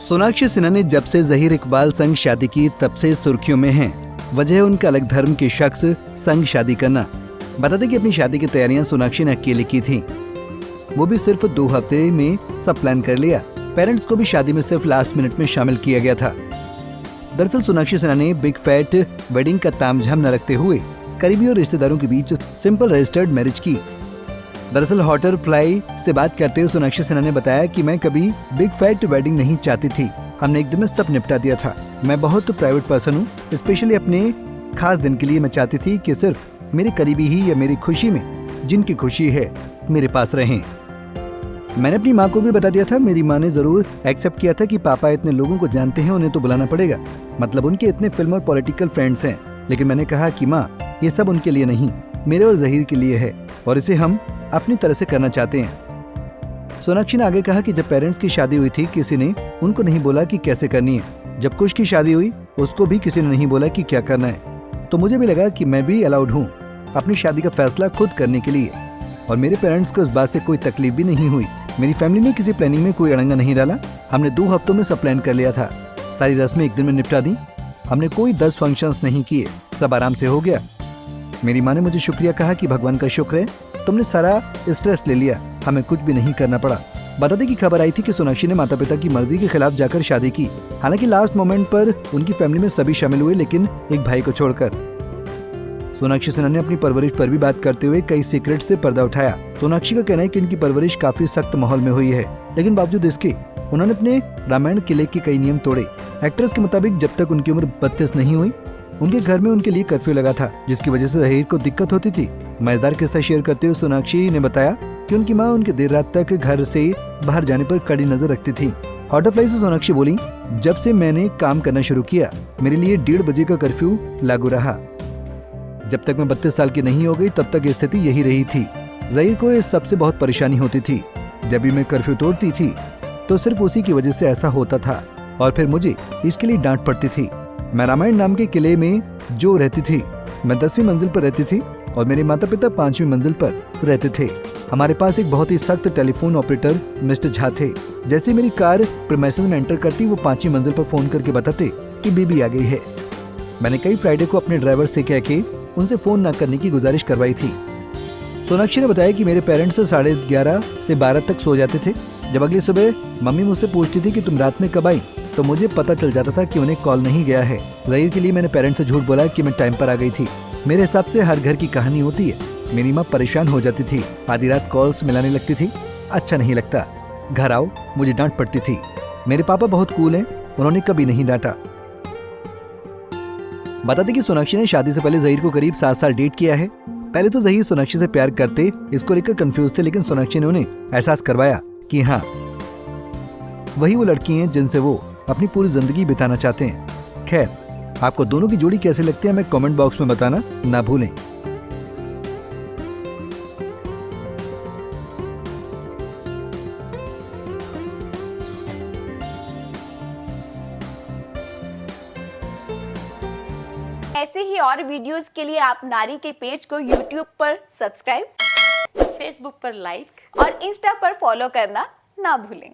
सोनाक्षी सिन्हा ने जब से ज़हीर इकबाल संग शादी की तब से सुर्खियों में हैं। वजह है उनका अलग धर्म के शख्स संग शादी करना। बता दें कि अपनी शादी की तैयारियां सोनाक्षी ने अकेले की थी, वो भी सिर्फ 2 हफ्ते में सब प्लान कर लिया। पेरेंट्स को भी शादी में सिर्फ लास्ट मिनट में शामिल किया गया था। दरअसल सोनाक्षी सिन्हा ने बिग फैट वेडिंग का तामझाम न रखते हुए करीबी और रिश्तेदारों के बीच सिंपल रजिस्टर्ड मैरिज की। दरअसल हॉटर फ्लाई से बात करते हुए सोनाक्षी सिन्हा ने बताया कि मैं कभी बिग फैट वेडिंग नहीं चाहती थी, हमने एक दिन में सब निपटा दिया था। मैं बहुत प्राइवेट पर्सन हूँ, स्पेशली अपने खास दिन के लिए मैं चाहती थी कि सिर्फ मेरे करीबी ही या मेरी खुशी में जिनकी खुशी है मेरे पास रहें। मैंने अपनी माँ को भी बता दिया था। मेरी माँ ने जरूर एक्सेप्ट किया था कि पापा इतने लोगों को जानते हैं, उन्हें तो बुलाना पड़ेगा, मतलब उनके इतने फिल्म और पॉलिटिकल फ्रेंड्स हैं। लेकिन मैंने कहा कि माँ, ये सब उनके लिए नहीं, मेरे और ज़हीर के लिए है और इसे हम अपनी तरह से करना चाहते हैं। सोनाक्षी ने आगे कहा कि जब पेरेंट्स की शादी हुई थी किसी ने उनको नहीं बोला कि कैसे करनी है। जब कुश की शादी हुई उसको भी किसी ने नहीं बोला कि क्या करना है। तो मुझे भी लगा कि मैं भी अलाउड हूँ अपनी शादी का फैसला खुद करने के लिए, और मेरे पेरेंट्स को इस बात से कोई तकलीफ भी नहीं हुई। मेरी फैमिली ने किसी प्लानिंग में कोई अड़ंगा नहीं डाला। हमने 2 हफ्तों में सब प्लान कर लिया था, सारी रस्में एक दिन में निपटा दी। हमने कोई 10 फंक्शंस नहीं किए, सब आराम से हो गया। मेरी माँ ने मुझे शुक्रिया कहा कि भगवान का शुक्र है तुमने सारा स्ट्रेस ले लिया, हमें कुछ भी नहीं करना पड़ा। बता दें कि खबर आई थी कि सोनाक्षी ने माता पिता की मर्जी के खिलाफ जाकर शादी की। हालांकि लास्ट मोमेंट पर उनकी फैमिली में सभी शामिल हुए, लेकिन एक भाई को छोड़कर। सोनाक्षी सिन्हा ने अपनी परवरिश पर भी बात करते हुए कई सीक्रेट से पर्दा उठाया। सोनाक्षी का कहना है कि इनकी परवरिश काफी सख्त माहौल में हुई है, लेकिन बावजूद इसके उन्होंने अपने रामायण किले के कई नियम तोड़े। एक्ट्रेस के मुताबिक जब तक उनकी उम्र 32 नहीं हुई उनके घर में उनके लिए कर्फ्यू लगा था, जिसकी वजह से ज़हीर को दिक्कत होती थी। मजेदार किस्सा शेयर करते हुए सोनाक्षी ने बताया कि उनकी माँ उनके देर रात तक घर से बाहर जाने पर कड़ी नजर रखती थी। हॉटरफ्लाई से सोनाक्षी बोली, जब से मैंने काम करना शुरू किया मेरे लिए 1:30 बजे का कर्फ्यू लागू रहा। जब तक मैं 32 साल की नहीं हो गई तब तक स्थिति यही रही थी। ज़हीर को इस सबसे बहुत परेशानी होती थी। जब भी मैं कर्फ्यू तोड़ती थी तो सिर्फ उसी की वजह से ऐसा होता था और फिर मुझे इसके लिए डांट पड़ती थी। मैं रामायण नाम के किले में जो रहती थी, मैं 10वीं मंजिल पर रहती थी और मेरे माता पिता 5वीं मंजिल पर रहते थे। हमारे पास एक बहुत ही सख्त टेलीफोन ऑपरेटर मिस्टर झा थे। जैसे मेरी कार प्रीमाइसेस में एंटर करती वो 5वीं मंजिल पर फोन करके बताते कि बेबी आ गई है। मैंने कई फ्राइडे को अपने ड्राइवर से कह के उनसे फोन न करने की गुजारिश करवाई थी। सोनाक्षी ने बताया कि मेरे पेरेंट्स 11:30 से 12 तक सो जाते थे। जब अगली सुबह मम्मी मुझसे पूछती थी कि तुम रात में कब आई, तो मुझे पता चल जाता था कि उन्हें कॉल नहीं गया है। ज़हीर के लिए मैंने पेरेंट्स से झूठ बोला कि मैं टाइम पर आ गई थी। मेरे हिसाब से हर घर की कहानी होती है। मेरी माँ परेशान हो जाती थी, आधी रात कॉल्स मिलाने लगती थी, अच्छा नहीं लगता। घर आओ मुझे डांट पड़ती थी। मेरे पापा बहुत कूल हैं, उन्होंने कभी नहीं डांटा। बता दें कि सोनाक्षी ने शादी से पहले ज़हीर को करीब 7 साल डेट किया है। पहले तो ज़हीर सोनाक्षी से प्यार करते इसको लेकर कंफ्यूज थे, लेकिन सोनाक्षी ने उन्हें एहसास करवाया कि हाँ, वही वो लड़की हैं जिनसे वो अपनी पूरी जिंदगी बिताना चाहते हैं। खैर, आपको दोनों की जोड़ी कैसे लगती है हमें कमेंट बॉक्स में बताना ना भूलें। ऐसे ही और वीडियोस के लिए आप नारी के पेज को YouTube पर सब्सक्राइब, फेसबुक पर लाइक और इंस्टा पर फॉलो करना ना भूलें।